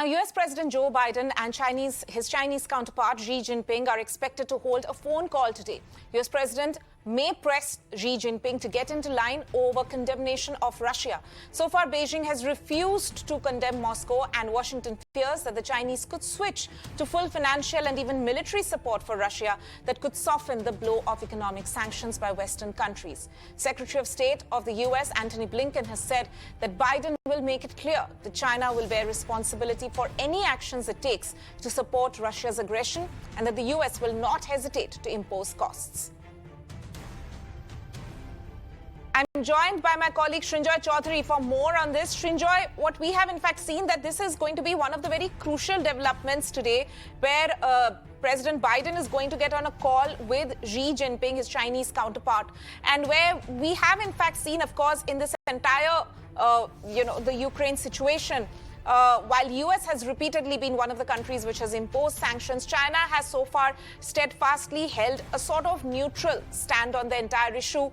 Now, US President Joe Biden and his Chinese counterpart Xi Jinping are expected to hold a phone call today. US President may press Xi Jinping to get into line over condemnation of Russia. So far, Beijing has refused to condemn Moscow, and Washington fears that the Chinese could switch to full financial and even military support for Russia that could soften the blow of economic sanctions by Western countries. Secretary of State of the US, Antony Blinken, has said that Biden will make it clear that China will bear responsibility for any actions it takes to support Russia's aggression, and that the US will not hesitate to impose costs. I'm joined by my colleague Srinjoy Chaudhary for more on this. Srinjoy, what we have in fact seen that this is going to be one of the very crucial developments today, where President Biden is going to get on a call with Xi Jinping, his Chinese counterpart, and where we have in fact seen, of course, in this entire, the Ukraine situation, while US has repeatedly been one of the countries which has imposed sanctions, China has so far steadfastly held a sort of neutral stand on the entire issue,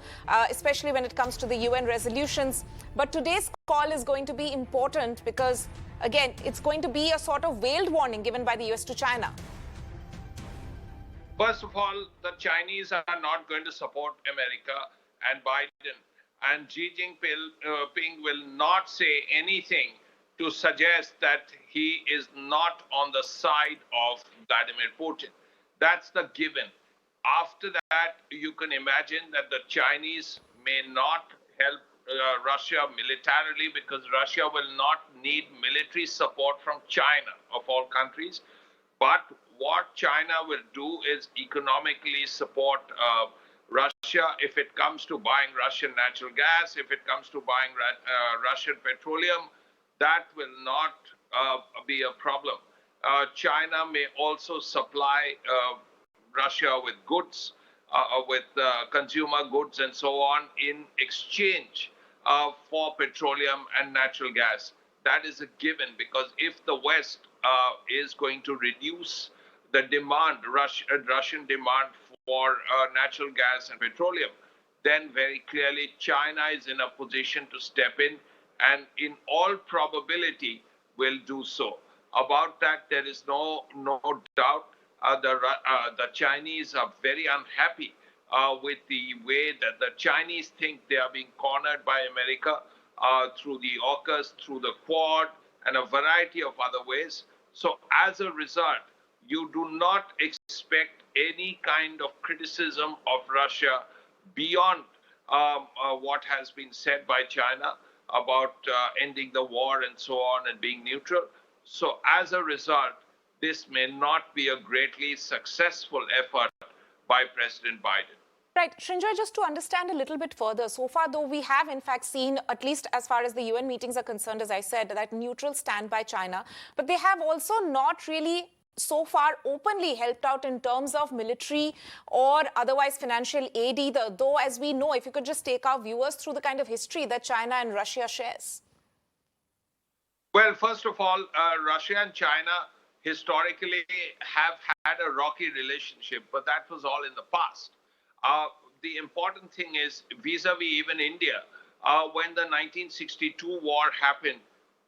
especially when it comes to the UN resolutions. But today's call is going to be important because, again, it's going to be a sort of veiled warning given by the US to China. First of all, the Chinese are not going to support America and Biden, and Xi Jinping will not say anything to suggest that he is not on the side of Vladimir Putin. That's the given. After that, you can imagine that the Chinese may not help Russia militarily, because Russia will not need military support from China, of all countries. But what China will do is economically support Russia if it comes to buying Russian natural gas, if it comes to buying Russian petroleum. That will not be a problem. China may also supply Russia with goods, with consumer goods and so on, in exchange for petroleum and natural gas. That is a given, because if the West is going to reduce the demand, Russian demand for natural gas and petroleum, then very clearly China is in a position to step in, and in all probability will do so. About that, there is no doubt. The Chinese are very unhappy with the way that the Chinese think they are being cornered by America through the AUKUS, through the Quad, and a variety of other ways. So as a result, you do not expect any kind of criticism of Russia beyond what has been said by China about ending the war and so on and being neutral. So as a result, this may not be a greatly successful effort by President Biden. Right. Srinjoy, just to understand a little bit further, so far though we have in fact seen, at least as far as the UN meetings are concerned, as I said, that neutral stand by China, but they have also not really so far openly helped out in terms of military or otherwise financial aid either, though, as we know, if you could just take our viewers through the kind of history that China and Russia shares. Well, first of all, Russia and China historically have had a rocky relationship, but that was all in the past. The important thing is, vis-a-vis even India, when the 1962 war happened,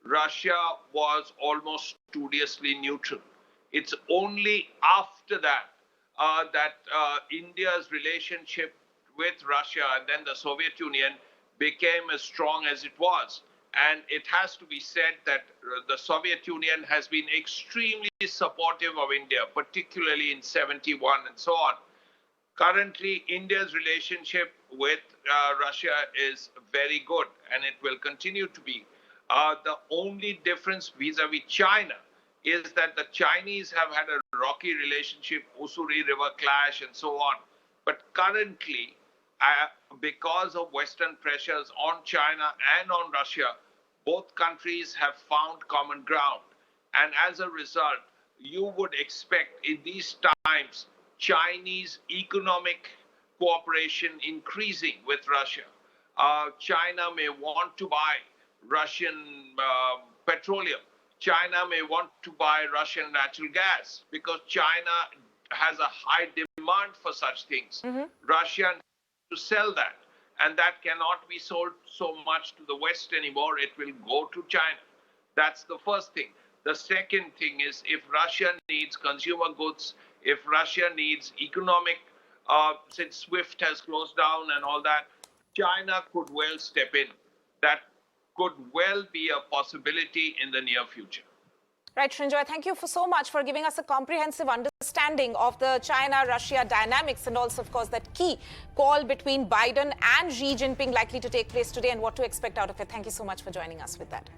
Russia was almost studiously neutral. It's only after that that India's relationship with Russia and then the Soviet Union became as strong as it was. And it has to be said that the Soviet Union has been extremely supportive of India, particularly in '71 and so on. Currently, India's relationship with Russia is very good, and it will continue to be. The only difference vis-a-vis China is that the Chinese have had a rocky relationship, Ussuri River clash and so on. But currently, because of Western pressures on China and on Russia, both countries have found common ground. And as a result, you would expect in these times Chinese economic cooperation increasing with Russia. China may want to buy Russian petroleum. China may want to buy Russian natural gas because China has a high demand for such things. Russia to sell that, and that cannot be sold so much to the West anymore. It will go to China. That's the first thing. The second thing is if Russia needs consumer goods, if Russia needs economic, since SWIFT has closed down and all that, China could well step in. That could well be a possibility in the near future. Right, Srinjoy, thank you so much for giving us a comprehensive understanding of the China-Russia dynamics and also, of course, that key call between Biden and Xi Jinping likely to take place today and what to expect out of it. Thank you so much for joining us with that.